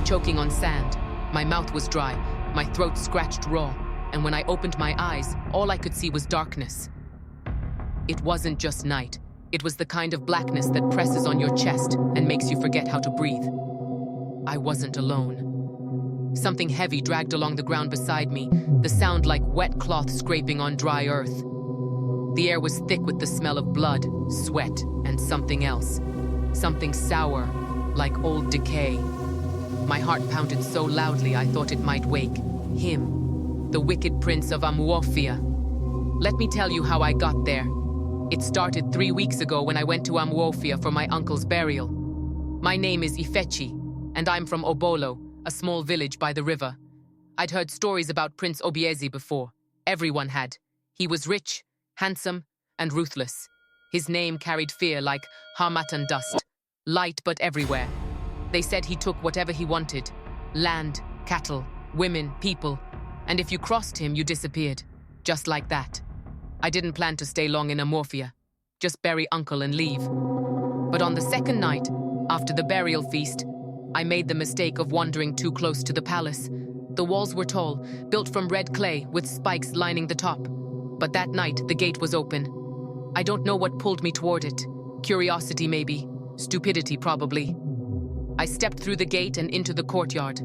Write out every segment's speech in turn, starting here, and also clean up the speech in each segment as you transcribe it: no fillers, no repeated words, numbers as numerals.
choking on sand. My mouth was dry, my throat scratched raw, and when I opened my eyes, all I could see was darkness. It wasn't just night. It was the kind of blackness that presses on your chest and makes you forget how to breathe. I wasn't alone. Something heavy dragged along the ground beside me, the sound like wet cloth scraping on dry earth. The air was thick with the smell of blood, sweat, and something else. Something sour, like old decay. My heart pounded so loudly I thought it might wake him, the wicked prince of Amuofia. Let me tell you how I got there. It started 3 weeks ago when I went to Amuofia for my uncle's burial. My name is Ifechi, and I'm from Obolo, a small village by the river. I'd heard stories about Prince Obieze before. Everyone had. He was rich, handsome, and ruthless. His name carried fear like harmattan dust, light but everywhere. They said he took whatever he wanted, land, cattle, women, people, and if you crossed him, you disappeared, just like that. I didn't plan to stay long in Amorphia, just bury uncle and leave. But on the second night, after the burial feast, I made the mistake of wandering too close to the palace. The walls were tall, built from red clay with spikes lining the top. But that night, the gate was open. I don't know what pulled me toward it. Curiosity maybe, stupidity probably. I stepped through the gate and into the courtyard.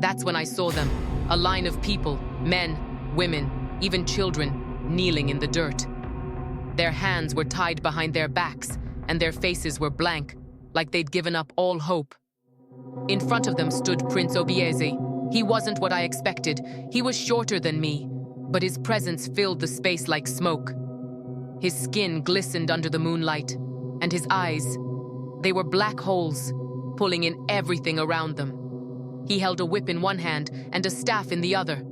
That's when I saw them, a line of people, men, women, even children, kneeling in the dirt. Their hands were tied behind their backs, and their faces were blank, like they'd given up all hope. In front of them stood Prince Obieze. He wasn't what I expected. He was shorter than me, but his presence filled the space like smoke. His skin glistened under the moonlight, and his eyes, they were black holes, pulling in everything around them. He held a whip in one hand and a staff in the other.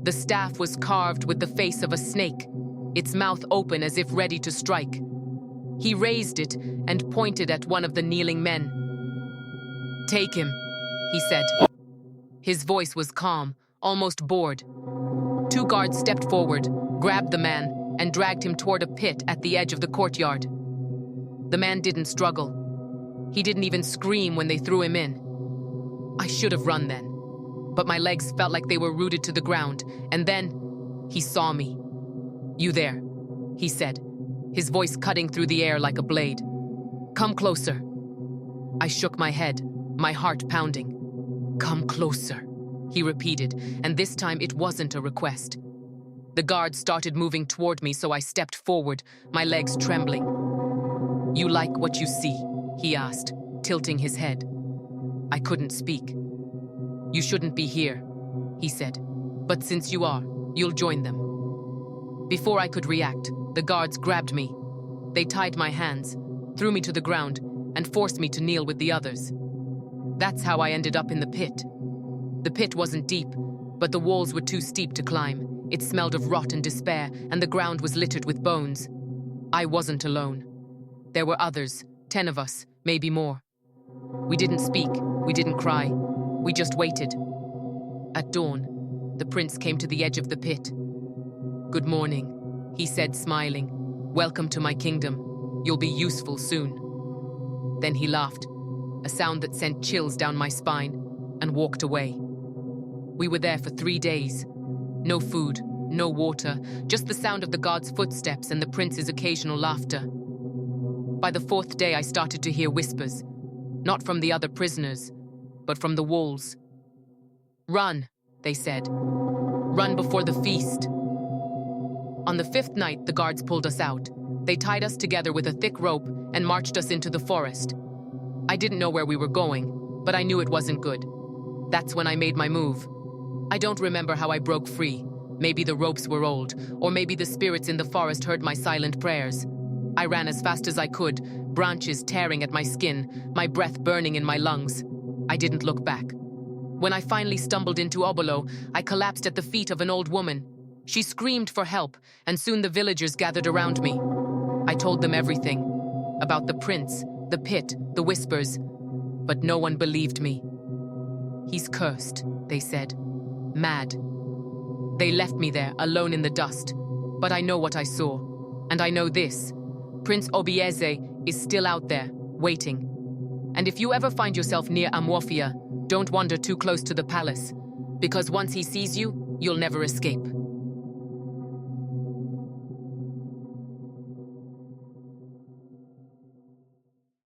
The staff was carved with the face of a snake, its mouth open as if ready to strike. He raised it and pointed at one of the kneeling men. "Take him," he said. His voice was calm, almost bored. 2 guards stepped forward, grabbed the man, and dragged him toward a pit at the edge of the courtyard. The man didn't struggle. He didn't even scream when they threw him in. I should have run then, but my legs felt like they were rooted to the ground, and then he saw me. "You there," he said, his voice cutting through the air like a blade. "Come closer." I shook my head, my heart pounding. "Come closer," he repeated, and this time it wasn't a request. The guards started moving toward me, so I stepped forward, my legs trembling. "You like what you see?" he asked, tilting his head. I couldn't speak. "You shouldn't be here," he said, "but since you are, you'll join them." Before I could react, the guards grabbed me. They tied my hands, threw me to the ground, and forced me to kneel with the others. That's how I ended up in the pit. The pit wasn't deep, but the walls were too steep to climb. It smelled of rot and despair, and the ground was littered with bones. I wasn't alone. There were others, 10 of us, maybe more. We didn't speak, we didn't cry, we just waited. At dawn, the prince came to the edge of the pit. "Good morning," he said, smiling. "Welcome to my kingdom. You'll be useful soon." Then he laughed, a sound that sent chills down my spine, and walked away. We were there for 3 days. No food, no water, just the sound of the guards' footsteps and the prince's occasional laughter. By the 4th day, I started to hear whispers, not from the other prisoners, but from the walls. "Run," they said. "Run before the feast." On the 5th night, the guards pulled us out. They tied us together with a thick rope and marched us into the forest. I didn't know where we were going, but I knew it wasn't good. That's when I made my move. I don't remember how I broke free. Maybe the ropes were old, or maybe the spirits in the forest heard my silent prayers. I ran as fast as I could, branches tearing at my skin, my breath burning in my lungs. I didn't look back. When I finally stumbled into Obolo, I collapsed at the feet of an old woman. She screamed for help, and soon the villagers gathered around me. I told them everything, about the prince, the pit, the whispers, but no one believed me. "He's cursed," they said. "Mad." They left me there, alone in the dust. But I know what I saw, and I know this. Prince Obieze is still out there, waiting. And if you ever find yourself near Amwofia, Don't wander too close to the palace, because once he sees you, you'll never escape.